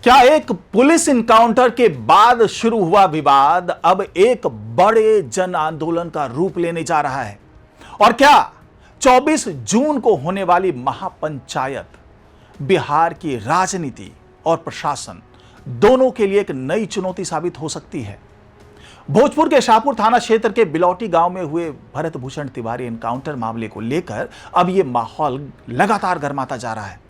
क्या एक police encounter के बाद शुरू हुआ विवाद अब एक बड़े जन आंदोलन का रूप लेने जा रहा है? और क्या 24 जून को होने वाली महापंचायत बिहार की राजनीति और प्रशासन दोनों के लिए एक नई चुनौती साबित हो सकती है? भोजपुर के शाहपुर थाना क्षेत्र के बिलौटी गांव में हुए भरत भूषण तिवारी एनकाउंटर मामले को लेकर अब यह माहौल लगातार गर्माता जा रहा है।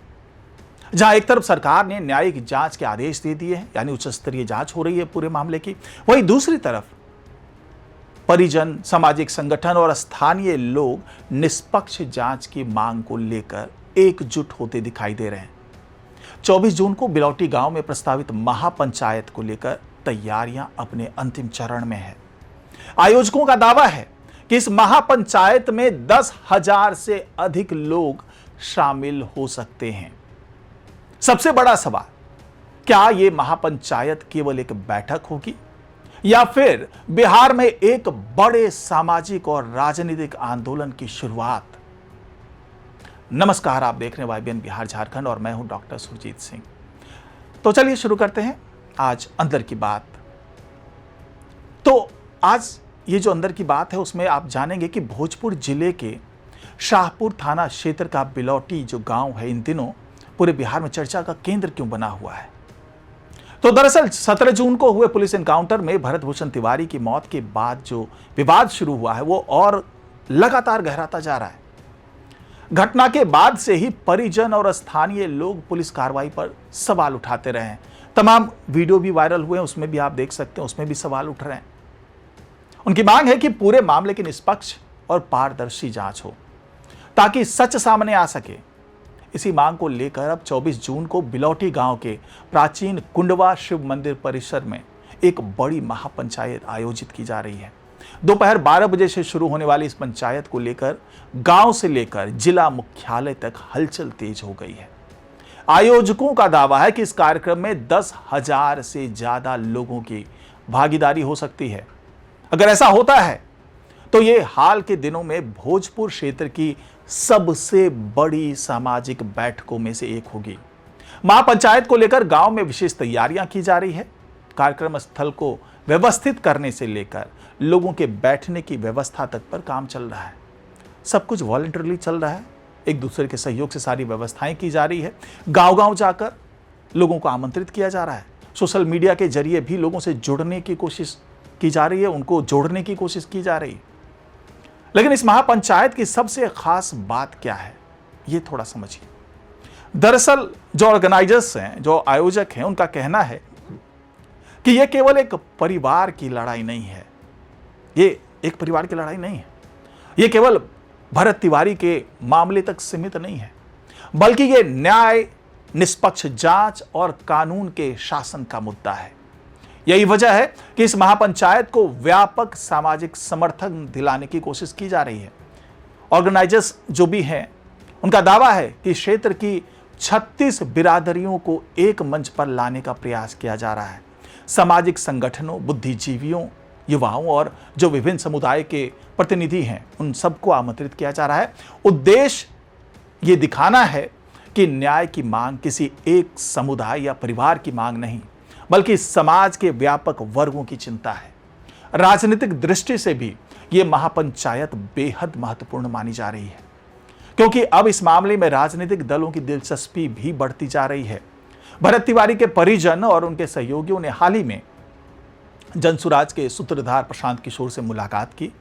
जहां एक तरफ सरकार ने न्यायिक जांच के आदेश दे दिए हैं, यानी उच्च स्तरीय जांच हो रही है पूरे मामले की, वहीं दूसरी तरफ परिजन, सामाजिक संगठन और स्थानीय लोग निष्पक्ष जांच की मांग को लेकर एकजुट होते दिखाई दे रहे हैं। 24 जून को बिलौटी गांव में प्रस्तावित महापंचायत को लेकर तैयारियां अपने अंतिम चरण में है। आयोजकों का दावा है कि इस महापंचायत में 10,000 से अधिक लोग शामिल हो सकते हैं। सबसे बड़ा सवाल, क्या यह महापंचायत केवल एक बैठक होगी या फिर बिहार में एक बड़े सामाजिक और राजनीतिक आंदोलन की शुरुआत? नमस्कार, आप देख रहे हैं वाईबीएन बिहार झारखंड और मैं हूं डॉक्टर सुरजीत सिंह। तो चलिए शुरू करते हैं आज अंदर की बात। तो आज ये जो अंदर की बात है उसमें आप जानेंगे कि भोजपुर जिले के शाहपुर थाना क्षेत्र का बिलौटी जो गांव है इन दिनों पूरे बिहार में चर्चा का केंद्र क्यों बना हुआ है। तो दरअसल 17 जून को हुए पुलिस एनकाउंटर में भरत भूषण तिवारी की मौत के बाद जो विवाद शुरू हुआ है वो और लगातार गहराता जा रहा है। घटना के बाद से ही परिजन और स्थानीय लोग पुलिस कार्रवाई पर सवाल उठाते रहे हैं। तमाम वीडियो भी वायरल हुए हैं, उसमें भी आप देख सकते हैं, उसमें भी सवाल उठ रहे हैं। उनकी मांग है कि पूरे मामले की निष्पक्ष और पारदर्शी जांच हो ताकि सच सामने आ सके। इसी मांग को लेकर अब 24 जून को बिलौटी गांव के प्राचीन कुंडवा शिव मंदिर परिसर में एक बड़ी महापंचायत आयोजित की जा रही है। दोपहर 12 बजे से शुरू होने वाली इस पंचायत को लेकर गांव से लेकर जिला मुख्यालय तक हलचल तेज हो गई है। आयोजकों का दावा है कि इस कार्यक्रम में 10,000 से ज्यादा लोगों की भागीदारी हो सकती है। अगर ऐसा होता है तो यह हाल के दिनों में भोजपुर क्षेत्र की सबसे बड़ी सामाजिक बैठकों में से एक होगी। महापंचायत को लेकर गांव में विशेष तैयारियां की जा रही है। कार्यक्रम स्थल को व्यवस्थित करने से लेकर लोगों के बैठने की व्यवस्था तक पर काम चल रहा है। सब कुछ वॉलंटरली चल रहा है, एक दूसरे के सहयोग से सारी व्यवस्थाएं की जा रही है। गांव-गांव जाकर लोगों को आमंत्रित किया जा रहा है। सोशल मीडिया के जरिए भी लोगों से जुड़ने की कोशिश की जा रही है, उनको जोड़ने की कोशिश की जा रही है। लेकिन इस महापंचायत की सबसे खास बात क्या है, ये थोड़ा समझिए। दरअसल जो ऑर्गेनाइजर्स हैं, जो आयोजक हैं, उनका कहना है कि यह केवल एक परिवार की लड़ाई नहीं है। ये एक परिवार की लड़ाई नहीं है, यह केवल भरत तिवारी के मामले तक सीमित नहीं है, बल्कि यह न्याय, निष्पक्ष जांच और कानून के शासन का मुद्दा है। यही वजह है कि इस महापंचायत को व्यापक सामाजिक समर्थन दिलाने की कोशिश की जा रही है। ऑर्गेनाइजर्स जो भी हैं, उनका दावा है कि क्षेत्र की 36 बिरादरियों को एक मंच पर लाने का प्रयास किया जा रहा है। सामाजिक संगठनों, बुद्धिजीवियों, युवाओं और जो विभिन्न समुदाय के प्रतिनिधि हैं, उन सबको आमंत्रित किया जा रहा है। उद्देश्य ये दिखाना है कि न्याय की मांग किसी एक समुदाय या परिवार की मांग नहीं, बल्कि समाज के व्यापक वर्गों की चिंता है। राजनीतिक दृष्टि से भी यह महापंचायत बेहद महत्वपूर्ण मानी जा रही है, क्योंकि अब इस मामले में राजनीतिक दलों की दिलचस्पी भी बढ़ती जा रही है। भरत तिवारी के परिजन और उनके सहयोगियों ने हाल ही में जनसुराज के सूत्रधार प्रशांत किशोर से मुलाकात की।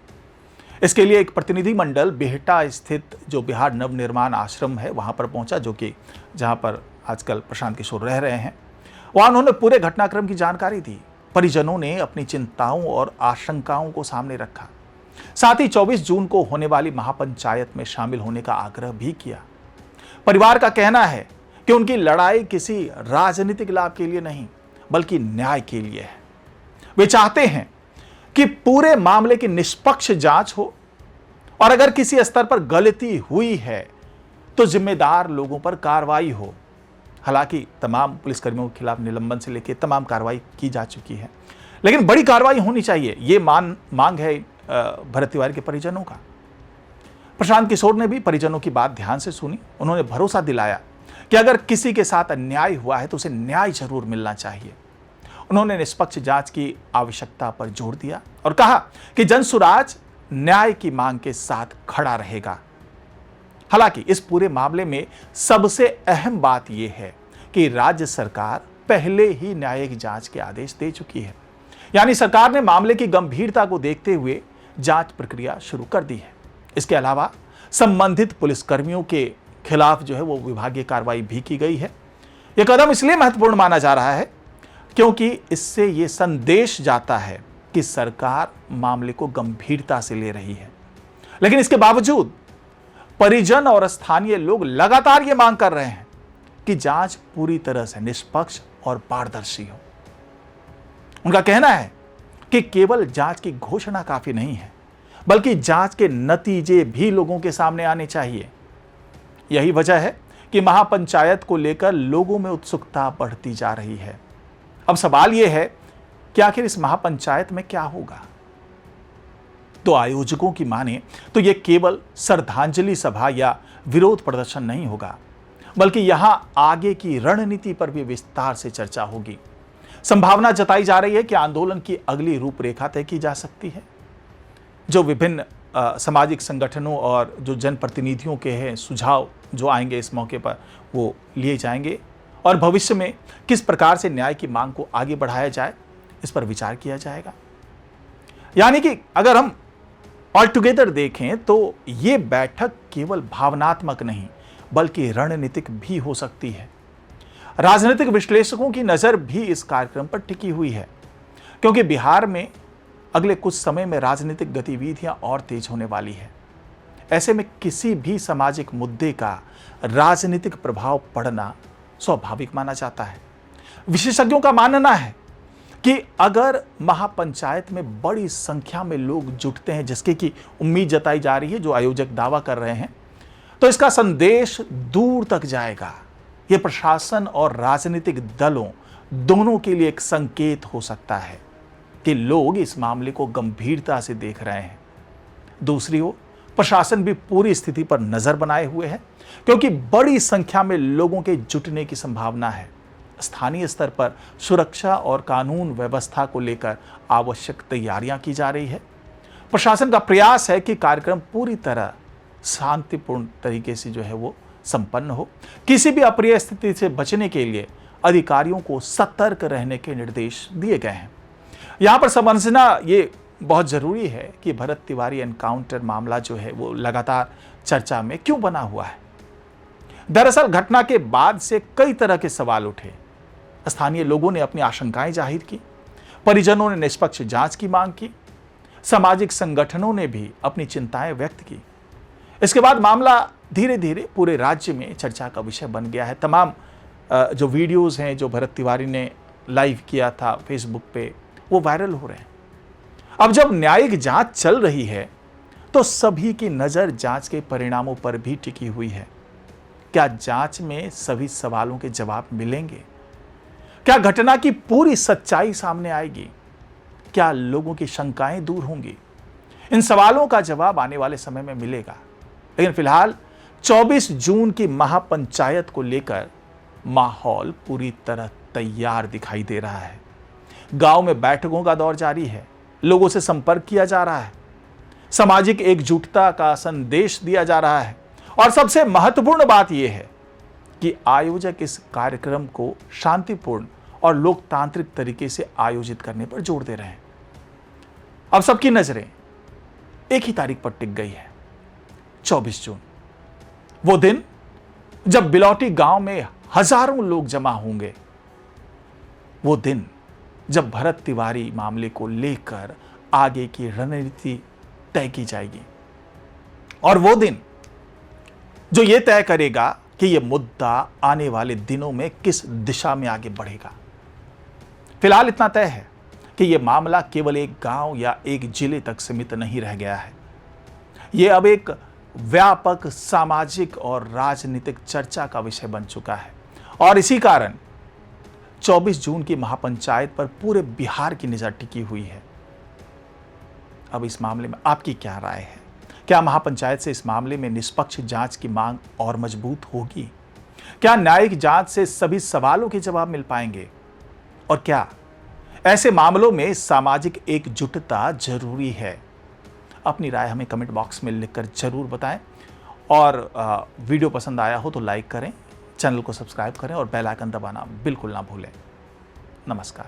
इसके लिए एक प्रतिनिधि मंडल बिहटा स्थित जो बिहार नवनिर्माण आश्रम है वहां पर पहुंचा, जो कि जहां पर आजकल प्रशांत किशोर रह रहे हैं। वहां उन्होंने पूरे घटनाक्रम की जानकारी दी। परिजनों ने अपनी चिंताओं और आशंकाओं को सामने रखा। साथ ही 24 जून को होने वाली महापंचायत में शामिल होने का आग्रह भी किया। परिवार का कहना है कि उनकी लड़ाई किसी राजनीतिक लाभ के लिए नहीं, बल्कि न्याय के लिए है। वे चाहते हैं कि पूरे मामले की निष्पक्ष जांच हो और अगर किसी स्तर पर गलती हुई है तो जिम्मेदार लोगों पर कार्रवाई हो। हालांकि तमाम पुलिसकर्मियों के खिलाफ निलंबन से लेकर तमाम कार्रवाई की जा चुकी है, लेकिन बड़ी कार्रवाई होनी चाहिए, ये मांग है भरत तिवारी के परिजनों का। प्रशांत किशोर ने भी परिजनों की बात ध्यान से सुनी। उन्होंने भरोसा दिलाया कि अगर किसी के साथ अन्याय हुआ है तो उसे न्याय जरूर मिलना चाहिए। उन्होंने निष्पक्ष जांच की आवश्यकता पर जोर दिया और कहा कि जनसुराज न्याय की मांग के साथ खड़ा रहेगा। हालांकि इस पूरे मामले में सबसे अहम बात यह है कि राज्य सरकार पहले ही न्यायिक जांच के आदेश दे चुकी है, यानी सरकार ने मामले की गंभीरता को देखते हुए जांच प्रक्रिया शुरू कर दी है। इसके अलावा संबंधित पुलिसकर्मियों के खिलाफ जो है वो विभागीय कार्रवाई भी की गई है। यह कदम इसलिए महत्वपूर्ण माना जा रहा है क्योंकि इससे यह संदेश जाता है कि सरकार मामले को गंभीरता से ले रही है। लेकिन इसके बावजूद परिजन और स्थानीय लोग लगातार यह मांग कर रहे हैं कि जांच पूरी तरह से निष्पक्ष और पारदर्शी हो। उनका कहना है कि केवल जांच की घोषणा काफी नहीं है, बल्कि जांच के नतीजे भी लोगों के सामने आने चाहिए। यही वजह है कि महापंचायत को लेकर लोगों में उत्सुकता बढ़ती जा रही है। अब सवाल यह है कि आखिर इस महापंचायत में क्या होगा। तो आयोजकों की माने तो यह केवल श्रद्धांजलि सभा या विरोध प्रदर्शन नहीं होगा, बल्कि यहां आगे की रणनीति पर भी विस्तार से चर्चा होगी। संभावना जताई जा रही है कि आंदोलन की अगली रूपरेखा तय की जा सकती है। जो विभिन्न सामाजिक संगठनों और जो जनप्रतिनिधियों के हैं सुझाव जो आएंगे इस मौके पर वो लिए जाएंगे और भविष्य में किस प्रकार से न्याय की मांग को आगे बढ़ाया जाए इस पर विचार किया जाएगा। यानी कि अगर हम ऑल टुगेदर देखें तो ये बैठक केवल भावनात्मक नहीं बल्कि रणनीतिक भी हो सकती है। राजनीतिक विश्लेषकों की नजर भी इस कार्यक्रम पर टिकी हुई है, क्योंकि बिहार में अगले कुछ समय में राजनीतिक गतिविधियां और तेज होने वाली है। ऐसे में किसी भी सामाजिक मुद्दे का राजनीतिक प्रभाव पड़ना स्वाभाविक माना जाता है। विशेषज्ञों का मानना है कि अगर महापंचायत में बड़ी संख्या में लोग जुटते हैं, जिसके की उम्मीद जताई जा रही है, जो आयोजक दावा कर रहे हैं, तो इसका संदेश दूर तक जाएगा। यह प्रशासन और राजनीतिक दलों दोनों के लिए एक संकेत हो सकता है कि लोग इस मामले को गंभीरता से देख रहे हैं। दूसरी ओर प्रशासन भी पूरी स्थिति पर नजर बनाए हुए है, क्योंकि बड़ी संख्या में लोगों के जुटने की संभावना है। स्थानीय स्तर पर सुरक्षा और कानून व्यवस्था को लेकर आवश्यक तैयारियां की जा रही है। प्रशासन का प्रयास है कि कार्यक्रम पूरी तरह शांतिपूर्ण तरीके से जो है वो संपन्न हो। किसी भी अप्रिय स्थिति से बचने के लिए अधिकारियों को सतर्क रहने के निर्देश दिए गए हैं। यहां पर समझना ये बहुत जरूरी है कि भरत तिवारी एनकाउंटर मामला जो है वो लगातार चर्चा में क्यों बना हुआ है। दरअसल घटना के बाद से कई तरह के सवाल उठे। स्थानीय लोगों ने अपनी आशंकाएं जाहिर की, परिजनों ने निष्पक्ष जांच की मांग की, सामाजिक संगठनों ने भी अपनी चिंताएं व्यक्त की। इसके बाद मामला धीरे धीरे पूरे राज्य में चर्चा का विषय बन गया है। तमाम जो वीडियोस हैं जो भरत तिवारी ने लाइव किया था फेसबुक पे, वो वायरल हो रहे हैं। अब जब न्यायिक जांच चल रही है तो सभी की नजर जांच के परिणामों पर भी टिकी हुई है। क्या जांच में सभी सवालों के जवाब मिलेंगे? क्या घटना की पूरी सच्चाई सामने आएगी? क्या लोगों की शंकाएं दूर होंगी? इन सवालों का जवाब आने वाले समय में मिलेगा। लेकिन फिलहाल 24 जून की महापंचायत को लेकर माहौल पूरी तरह तैयार दिखाई दे रहा है। गांव में बैठकों का दौर जारी है, लोगों से संपर्क किया जा रहा है, सामाजिक एकजुटता का संदेश दिया जा रहा है और सबसे महत्वपूर्ण बात यह है कि आयोजक इस कार्यक्रम को शांतिपूर्ण और लोकतांत्रिक तरीके से आयोजित करने पर जोर दे रहे हैं। अब सबकी नजरें एक ही तारीख पर टिक गई है, 24 जून। वो दिन जब बिलौटी गांव में हजारों लोग जमा होंगे, वो दिन जब भरत तिवारी मामले को लेकर आगे की रणनीति तय की जाएगी और वो दिन जो यह तय करेगा कि यह मुद्दा आने वाले दिनों में किस दिशा में आगे बढ़ेगा। फिलहाल इतना तय है कि यह मामला केवल एक गांव या एक जिले तक सीमित नहीं रह गया है। यह अब एक व्यापक सामाजिक और राजनीतिक चर्चा का विषय बन चुका है और इसी कारण 24 जून की महापंचायत पर पूरे बिहार की नजर टिकी हुई है। अब इस मामले में आपकी क्या राय है? क्या महापंचायत से इस मामले में निष्पक्ष जांच की मांग और मजबूत होगी क्या न्यायिक जांच से सभी सवालों के जवाब मिल पाएंगे? और क्या ऐसे मामलों में सामाजिक एकजुटता जरूरी है? अपनी राय हमें कमेंट बॉक्स में लिखकर जरूर बताएं और वीडियो पसंद आया हो तो लाइक करें, चैनल को सब्सक्राइब करें और बेल आइकन दबाना बिल्कुल ना भूलें। नमस्कार।